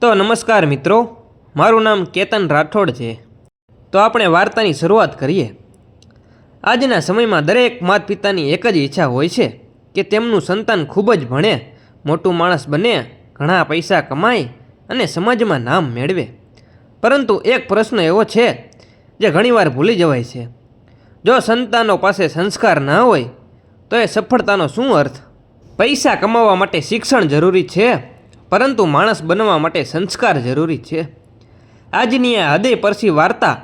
તો નમસ્કાર મિત્રો, મારું નામ કેતન રાઠોડ છે। તો આપણે વાર્તાની શરૂઆત કરીએ। આજના સમયમાં દરેક માતા પિતાની એક જ ઈચ્છા હોય છે કે તેમનું સંતાન ખૂબ જ ભણે, મોટું માણસ બને, ઘણા પૈસા કમાય અને સમાજમાં નામ મેળવે। પરંતુ એક પ્રશ્ન એવો છે જે ઘણીવાર ભૂલી જવાય છે। જો સંતાનો પાસે સંસ્કાર ના હોય તો એ સફળતાનો શું અર્થ? પૈસા કમાવા માટે શિક્ષણ જરૂરી છે, પરંતુ માણસ બનવા માટે સંસ્કાર જરૂરી છે। આજની આ હૃદયસ્પર્શી વાર્તા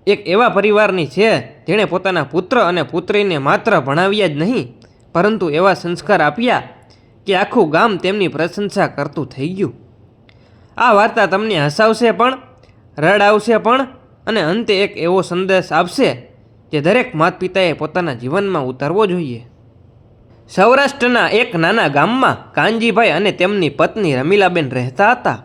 એક એવા પરિવારની છે જેણે પોતાના પુત્ર અને પુત્રીને માત્ર ભણાવ્યા જ નહીં, પરંતુ એવા સંસ્કાર આપ્યા કે આખું ગામ તેમની પ્રશંસા કરતું થઈ ગયું। આ વાર્તા તમને હસાવશે પણ, રડાવશે પણ અને અંતે એક એવો સંદેશ આપશે જે દરેક માતા પિતાએ પોતાના જીવનમાં ઉતારવો જોઈએ। સૌરાષ્ટ્રના એક નાના ગામમાં કાનજીભાઈ અને તેમની પત્ની રમીલાબેન રહેતા હતા।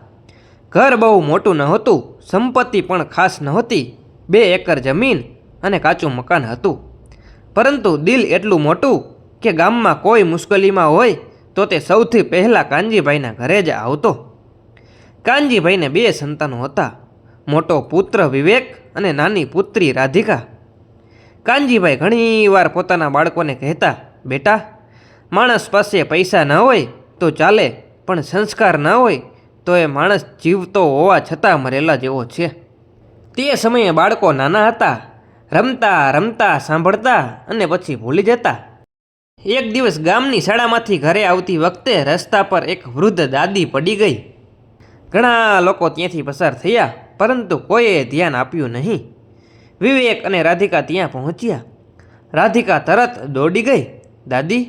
ઘર બહુ મોટું નહોતું, સંપત્તિ પણ ખાસ નહોતી। 2 એકર જમીન અને કાચું મકાન હતું, પરંતુ દિલ એટલું મોટું કે ગામમાં કોઈ મુશ્કેલીમાં હોય તો તે સૌથી પહેલાં કાનજીભાઈના ઘરે જ આવતો। કાનજીભાઈને 2 સંતાનો હતા, મોટો પુત્ર વિવેક અને નાની પુત્રી રાધિકા। કાનજીભાઈ ઘણીવાર પોતાના બાળકોને કહેતા, બેટા, માણસ પાસે પૈસા ન હોય તો ચાલે, પણ સંસ્કાર ન હોય તો એ માણસ જીવતો હોવા છતાં મરેલા જેવો છે। તે સમયે બાળકો નાના હતા, રમતા રમતા સાંભળતા અને પછી ભૂલી જતા। એક દિવસ ગામની શાળામાંથી ઘરે આવતી વખતે રસ્તા પર એક વૃદ્ધ દાદી પડી ગઈ। ઘણા લોકો ત્યાંથી પસાર થયા, પરંતુ કોઈએ ધ્યાન આપ્યું નહીં। વિવેક અને રાધિકા ત્યાં પહોંચ્યા। રાધિકા તરત દોડી ગઈ, દાદી,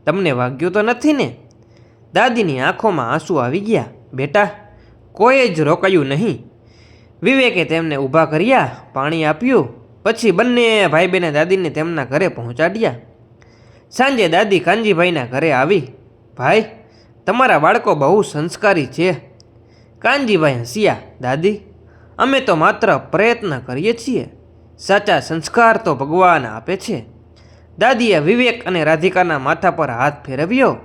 તમને વાગ્યું તો નથી ને? દાદીની આંખોમાં આંસુ આવી ગયા। બેટા, કોઈ જ રોકાયું નહીં। વિવેકે તેમને ઊભા કર્યા, પાણી આપ્યું, પછી બંને ભાઈ બહેને દાદીને તેમના ઘરે પહોંચાડ્યા। સાંજે દાદી કાનજીભાઈના ઘરે આવી। ભાઈ, તમારા બાળકો બહુ સંસ્કારી છે। કાનજીભાઈ હસ્યા, દાદી, અમે તો માત્ર પ્રયત્ન કરીએ છીએ, સાચા સંસ્કાર તો ભગવાન આપે છે। દાદીએ વિવેક અને રાધિકાના માથા પર હાથ ફેરવ્યો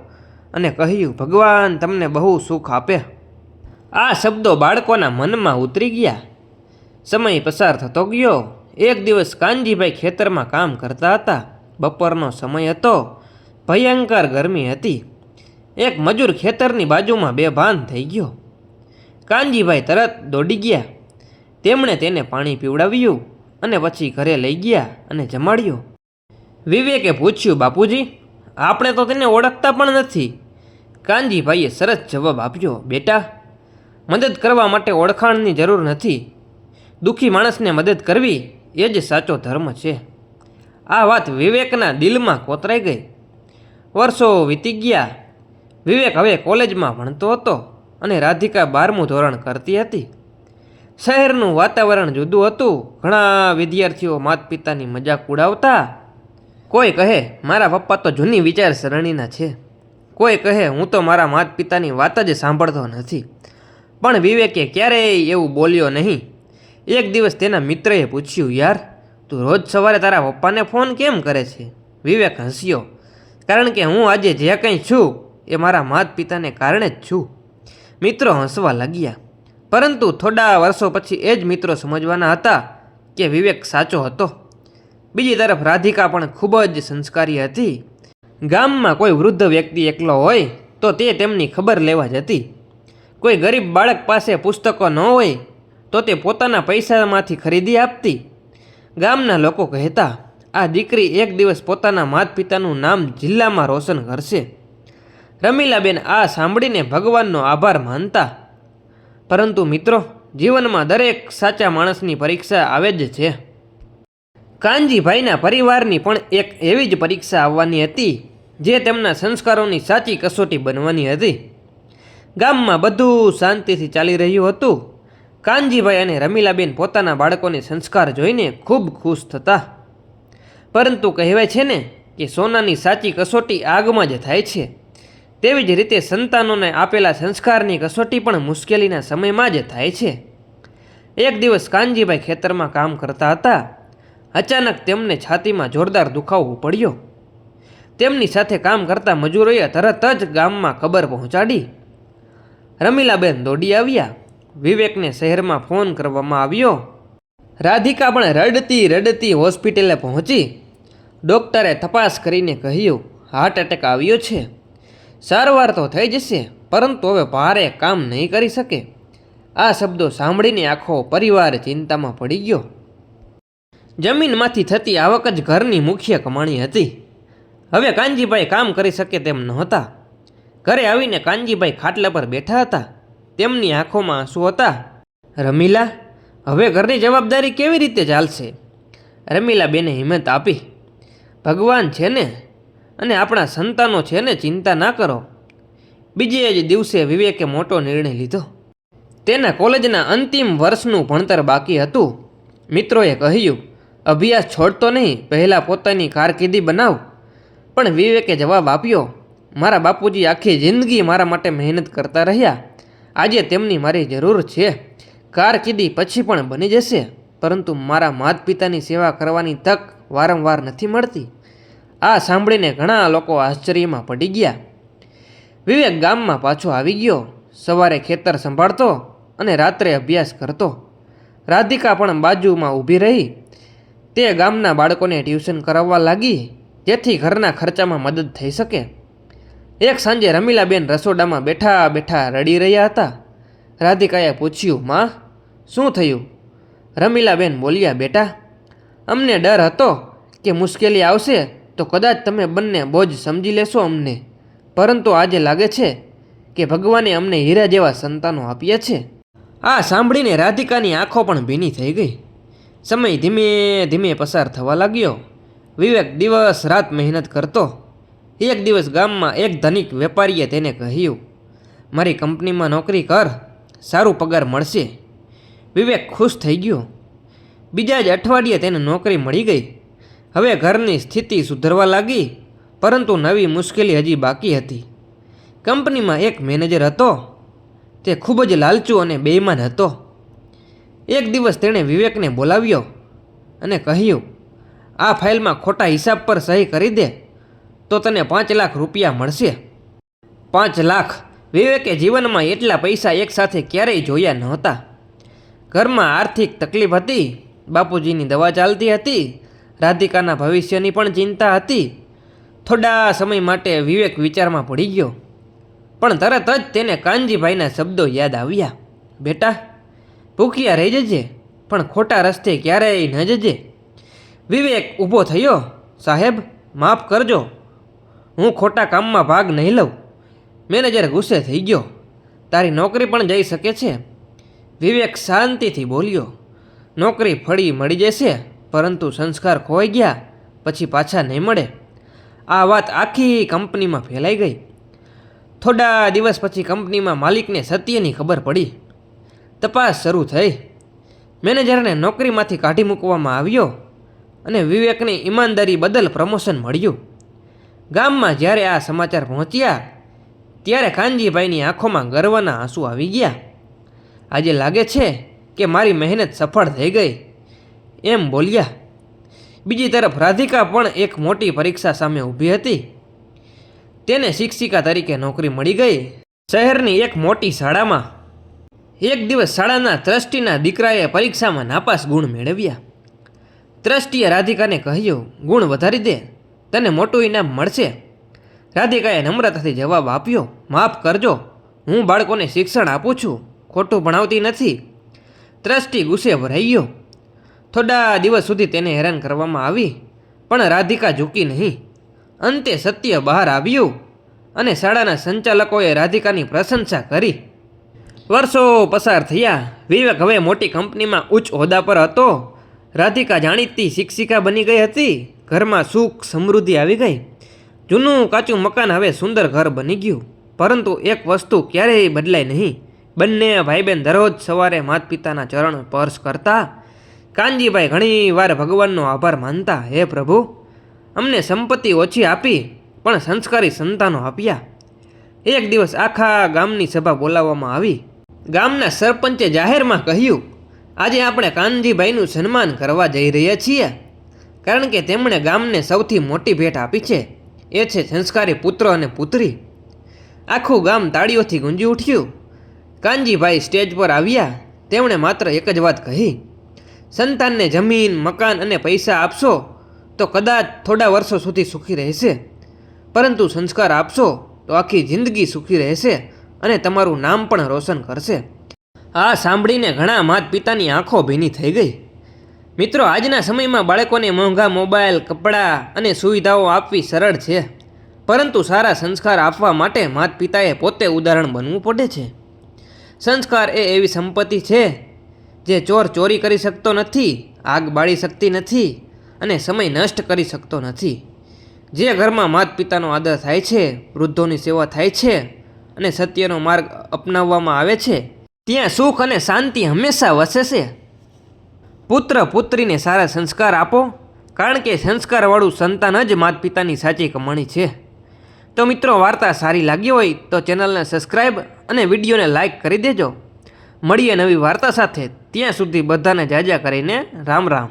અને કહ્યું, ભગવાન તમને બહુ સુખ આપે। આ શબ્દો બાળકોના મનમાં ઉતરી ગયા। સમય પસાર થતો ગયો। એક દિવસ કાનજીભાઈ ખેતરમાં કામ કરતા હતા। બપોરનો સમય હતો, ભયંકર ગરમી હતી। એક મજૂર ખેતરની બાજુમાં બેભાન થઈ ગયો। કાનજીભાઈ તરત દોડી ગયા। તેમણે તેને પાણી પીવડાવ્યું અને પછી ઘરે લઈ ગયા અને જમાડ્યો। વિવેકે પૂછ્યું, બાપુજી, આપણે તો તેને ઓળખતા પણ નથી। કાનજીભાઈએ સરસ જવાબ આપ્યો, બેટા, મદદ કરવા માટે ઓળખાણની જરૂર નથી, દુઃખી માણસને મદદ કરવી એ જ સાચો ધર્મ છે। આ વાત વિવેકના દિલમાં કોતરાઈ ગઈ। વર્ષો વીતી ગયા। વિવેક હવે કોલેજમાં ભણતો હતો અને રાધિકા 12મું ધોરણ કરતી હતી। શહેરનું વાતાવરણ જુદું હતું। ઘણા વિદ્યાર્થીઓ માતા પિતાની મજાક ઉડાવતા। કોઈ કહે, મારા પપ્પા તો જૂની વિચારસરણીના છે। કોઈ કહે, હું તો મારા માતા પિતાની વાત જ સાંભળતો નથી। પણ વિવેકે ક્યારેય એવું બોલ્યો નહીં। એક દિવસ તેના મિત્રએ પૂછ્યું, યાર, તું રોજ સવારે તારા પપ્પાને ફોન કેમ કરે છે? વિવેક હસ્યો, કારણ કે હું આજે જે કંઈ છું એ મારા માતા પિતાને કારણે જ છું। મિત્રો હસવા લાગ્યા, પરંતુ થોડા વર્ષો પછી એ જ મિત્રો સમજવાના હતા કે વિવેક સાચો હતો। બીજી તરફ રાધિકા પણ ખૂબ જ સંસ્કારી હતી। ગામમાં કોઈ વૃદ્ધ વ્યક્તિ એકલો હોય તો તે તેમની ખબર લેવા જતી। કોઈ ગરીબ બાળક પાસે પુસ્તકો ન હોય તો તે પોતાના પૈસામાંથી ખરીદી આપતી। ગામના લોકો કહેતા, આ દીકરી એક દિવસ પોતાના માતા પિતાનું નામ જિલ્લામાં રોશન કરશે। રમીલાબેન આ સાંભળીને ભગવાનનો આભાર માનતા। પરંતુ મિત્રો, જીવનમાં દરેક સાચા માણસની પરીક્ષા આવે જ છે। કાનજીભાઈના પરિવારની પણ એક એવી જ પરીક્ષા આવવાની હતી, જે તેમના સંસ્કારોની સાચી કસોટી બનવાની હતી। ગામમાં બધું શાંતિથી ચાલી રહ્યું હતું। કાનજીભાઈ અને રમીલાબેન પોતાના બાળકોને સંસ્કાર જોઈને ખૂબ ખુશ થતા। પરંતુ કહેવાય છે ને કે સોનાની સાચી કસોટી આગમાં જ થાય છે, તેવી જ રીતે સંતાનોને આપેલા સંસ્કારની કસોટી પણ મુશ્કેલીના સમયમાં જ થાય છે। એક દિવસ કાનજીભાઈ ખેતરમાં કામ કરતા હતા। અચાનક તેમને છાતીમાં જોરદાર દુખાવો પડ્યો। તેમની સાથે કામ કરતા મજૂરોએ તરત જ ગામમાં ખબર પહોંચાડી। રમીલાબેન દોડી આવ્યા। વિવેકને શહેરમાં ફોન કરવામાં આવ્યો. રાધિકા પણ રડતી રડતી હોસ્પિટલે પહોંચી. ડૉક્ટરે તપાસ કરીને કહ્યું, હાર્ટ એટેક આવ્યો છે. સારવાર તો થઈ જશે, પરંતુ હવે ભારે કામ નહીં કરી શકે. આ શબ્દો સાંભળીને આખો પરિવાર ચિંતામાં પડી ગયો. જમીનમાંથી થતી આવક જ ઘરની મુખ્ય કમાણી હતી. હવે કાનજીભાઈ કામ કરી શકે તેમ નહોતા. ઘરે આવીને કાનજીભાઈ ખાટલા પર બેઠા હતા. તેમની આંખોમાં આંસુ હતા. રમીલા, હવે ઘરની જવાબદારી કેવી રીતે ચાલશે? રમીલાબેને હિંમત આપી. ભગવાન છે ને, અને આપણા સંતાનો છે ને, ચિંતા ના કરો. બીજે જ દિવસે વિવેકે મોટો નિર્ણય લીધો. તેના કોલેજના અંતિમ વર્ષનું ભણતર બાકી હતું. મિત્રોએ કહ્યું, અભ્યાસ છોડતો નહીં, પહેલાં પોતાની કારકિર્દી બનાવ. પણ વિવેકે જવાબ આપ્યો, મારા બાપુજી આખી જિંદગી મારા માટે મહેનત કરતા રહ્યા. આજે તેમની મારી જરૂર છે. કારકિર્દી પછી પણ બની જશે, પરંતુ મારા માતા પિતાની સેવા કરવાની તક વારંવાર નથી મળતી. આ સાંભળીને ઘણા લોકો આશ્ચર્યમાં પડી ગયા. વિવેક ગામમાં પાછો આવી ગયો. સવારે ખેતર સંભાળતો અને રાત્રે અભ્યાસ કરતો. રાધિકા પણ બાજુમાં ઊભી રહી. તે ગામના બાળકોને ટ્યુશન કરાવવા લાગી, જેથી ઘરના ખર્ચામાં મદદ થઈ શકે. એક સાંજે રમીલાબેન રસોડામાં બેઠા બેઠા રડી રહ્યા હતા. રાધિકાએ પૂછ્યું, માં, શું થયું? રમીલાબેન બોલ્યા, બેટા, અમને ડર હતો કે મુશ્કેલી આવશે તો કદાચ તમે બંને બોજ સમજી લેશો અમને, પરંતુ આજે લાગે છે કે ભગવાને અમને હીરા જેવા સંતાનો આપ્યા છે. આ સાંભળીને રાધિકાની આંખો પણ ભીની થઈ ગઈ. સમય ધીમે ધીમે પસાર થવા લાગ્યો. વિવેક દિવસ રાત મહેનત કરતો. એક દિવસ ગામમાં એક ધનિક વેપારીએ તેને કહ્યું, મારી કંપનીમાં નોકરી કર, સારું પગાર મળશે. વિવેક ખુશ થઈ ગયો. બીજા જ અઠવાડિયે તેને નોકરી મળી ગઈ. હવે ઘરની સ્થિતિ સુધરવા લાગી, પરંતુ નવી મુશ્કેલી હજી બાકી હતી. કંપનીમાં એક મેનેજર હતો. તે ખૂબ જ લાલચુ અને બેઈમાન હતો. એક દિવસ તેણે વિવેકને બોલાવ્યો અને કહ્યું, આ ફાઇલમાં ખોટા હિસાબ પર સહી કરી દે તો તને 5 લાખ રૂપિયા મળશે. 5 લાખ! વિવેકે જીવનમાં એટલા પૈસા એકસાથે ક્યારેય જોયા નહોતા. ઘરમાં આર્થિક તકલીફ હતી. બાપુજીની દવા ચાલતી હતી. રાધિકાના ભવિષ્યની પણ ચિંતા હતી. થોડા સમય માટે વિવેક વિચારમાં પડી ગયો, પણ તરત જ તેને કાનજીભાઈના શબ્દો યાદ આવ્યા, બેટા, ભૂખ્યા રહી જજે, પણ ખોટા રસ્તે ક્યારેય ન જજે. વિવેક ઊભો થયો, સાહેબ, માફ કરજો, હું ખોટા કામમાં ભાગ નહીં લઉં. મેનેજર ગુસ્સે થઈ ગયો, તારી નોકરી પણ જઈ શકે છે. વિવેક શાંતિથી બોલ્યો, નોકરી ફરી મળી જશે, પરંતુ સંસ્કાર ખોઈ ગયા પછી પાછા નહીં મળે. આ વાત આખી કંપનીમાં ફેલાઈ ગઈ. થોડા દિવસ પછી કંપનીમાં માલિકને સત્યની ખબર પડી. તપાસ શરૂ થઈ. મેનેજરને નોકરીમાંથી કાઢી મૂકવામાં આવ્યો અને વિવેકને ઈમાનદારી બદલ પ્રમોશન મળ્યું. ગામમાં જ્યારે આ સમાચાર પહોંચ્યા ત્યારે કાનજીભાઈની આંખોમાં ગર્વના આંસુ આવી ગયા. આજે લાગે છે કે મારી મહેનત સફળ થઈ ગઈ, એમ બોલ્યા. બીજી તરફ રાધિકા પણ એક મોટી પરીક્ષા સામે ઊભી હતી. તેને શિક્ષિકા તરીકે નોકરી મળી ગઈ, શહેરની એક મોટી શાળામાં. એક દિવસ શાળાના ટ્રસ્ટીના દીકરાએ પરીક્ષામાં નાપાસ ગુણ મેળવ્યા. ટ્રસ્ટીએ રાધિકાને કહ્યું, ગુણ વધારી દે, તને મોટું ઇનામ મળશે. રાધિકાએ નમ્રતાથી જવાબ આપ્યો, માફ કરજો, હું બાળકોને શિક્ષણ આપું છું, ખોટું ભણાવતી નથી. ટ્રસ્ટી ગુસ્સે ભરાઈ ગયો. થોડા દિવસ સુધી તેને હેરાન કરવામાં આવી, પણ રાધિકા ઝૂકી નહીં. અંતે સત્ય બહાર આવ્યું અને શાળાના સંચાલકોએ રાધિકાની પ્રશંસા કરી. વર્ષો પસાર થયા. વિવેક હવે મોટી કંપનીમાં ઉચ્ચ હોદ્દા પર હતો. રાધિકા જાણીતી શિક્ષિકા બની ગઈ હતી. ઘરમાં સુખ સમૃદ્ધિ આવી ગઈ. જૂનું કાચું મકાન હવે સુંદર ઘર બની ગયું. પરંતુ એક વસ્તુ ક્યારેય બદલાય નહીં. બંને ભાઈ બહેન દરરોજ સવારે માતા પિતાના ચરણ સ્પર્શ કરતા. કાનજીભાઈ ઘણી વાર ભગવાનનો આભાર માનતા, હે પ્રભુ, અમને સંપત્તિ ઓછી આપી પણ સંસ્કારી સંતાનો આપ્યા. એક દિવસ આખા ગામની સભા બોલાવવામાં આવી. ગામના સરપંચે જાહેરમાં કહ્યું, આજે આપણે કાનજીભાઈનું સન્માન કરવા જઈ રહ્યા છીએ, કારણ કે તેમણે ગામને સૌથી મોટી ભેટ આપી છે. એ છે સંસ્કારી પુત્ર અને પુત્રી. આખું ગામ તાળીઓથી ગુંજી ઉઠ્યું. કાનજીભાઈ સ્ટેજ પર આવ્યા. તેમણે માત્ર એક જ વાત કહી, સંતાનને જમીન, મકાન અને પૈસા આપશો તો કદાચ થોડા વર્ષો સુધી સુખી રહેશે, પરંતુ સંસ્કાર આપશો તો આખી જિંદગી સુખી રહેશે અને તમારું નામ પણ રોશન કરશે. આ સાંભળીને ઘણા માતા પિતાની આંખો ભીની થઈ ગઈ. મિત્રો, આજના સમયમાં બાળકોને મોંઘા મોબાઈલ, કપડાં અને સુવિધાઓ આપવી સરળ છે, પરંતુ સારા સંસ્કાર આપવા માટે માતા પિતાએ પોતે ઉદાહરણ બનવું પડે છે. સંસ્કાર એ એવી સંપત્તિ છે જે ચોર ચોરી કરી શકતો નથી, આગ બાળી શકતી નથી અને સમય નષ્ટ કરી શકતો નથી. જે ઘરમાં માતા પિતાનો આદર થાય છે, વૃદ્ધોની સેવા થાય છે અને સત્યનો માર્ગ અપનાવવામાં આવે છે, ત્યાં સુખ અને શાંતિ હંમેશા વસે છે. પુત્ર પુત્રીને સારા સંસ્કાર આપો, કારણ કે સંસ્કારવાળું સંતાન જ માતા પિતાની સાચી કમાણી છે. તો મિત્રો, વાર્તા સારી લાગી હોય તો ચેનલને સબસ્ક્રાઈબ અને વિડીયોને લાઈક કરી દેજો. મળીએ નવી વાર્તા સાથે. ત્યાં સુધી બધાને જાજા કરીને રામ રામ.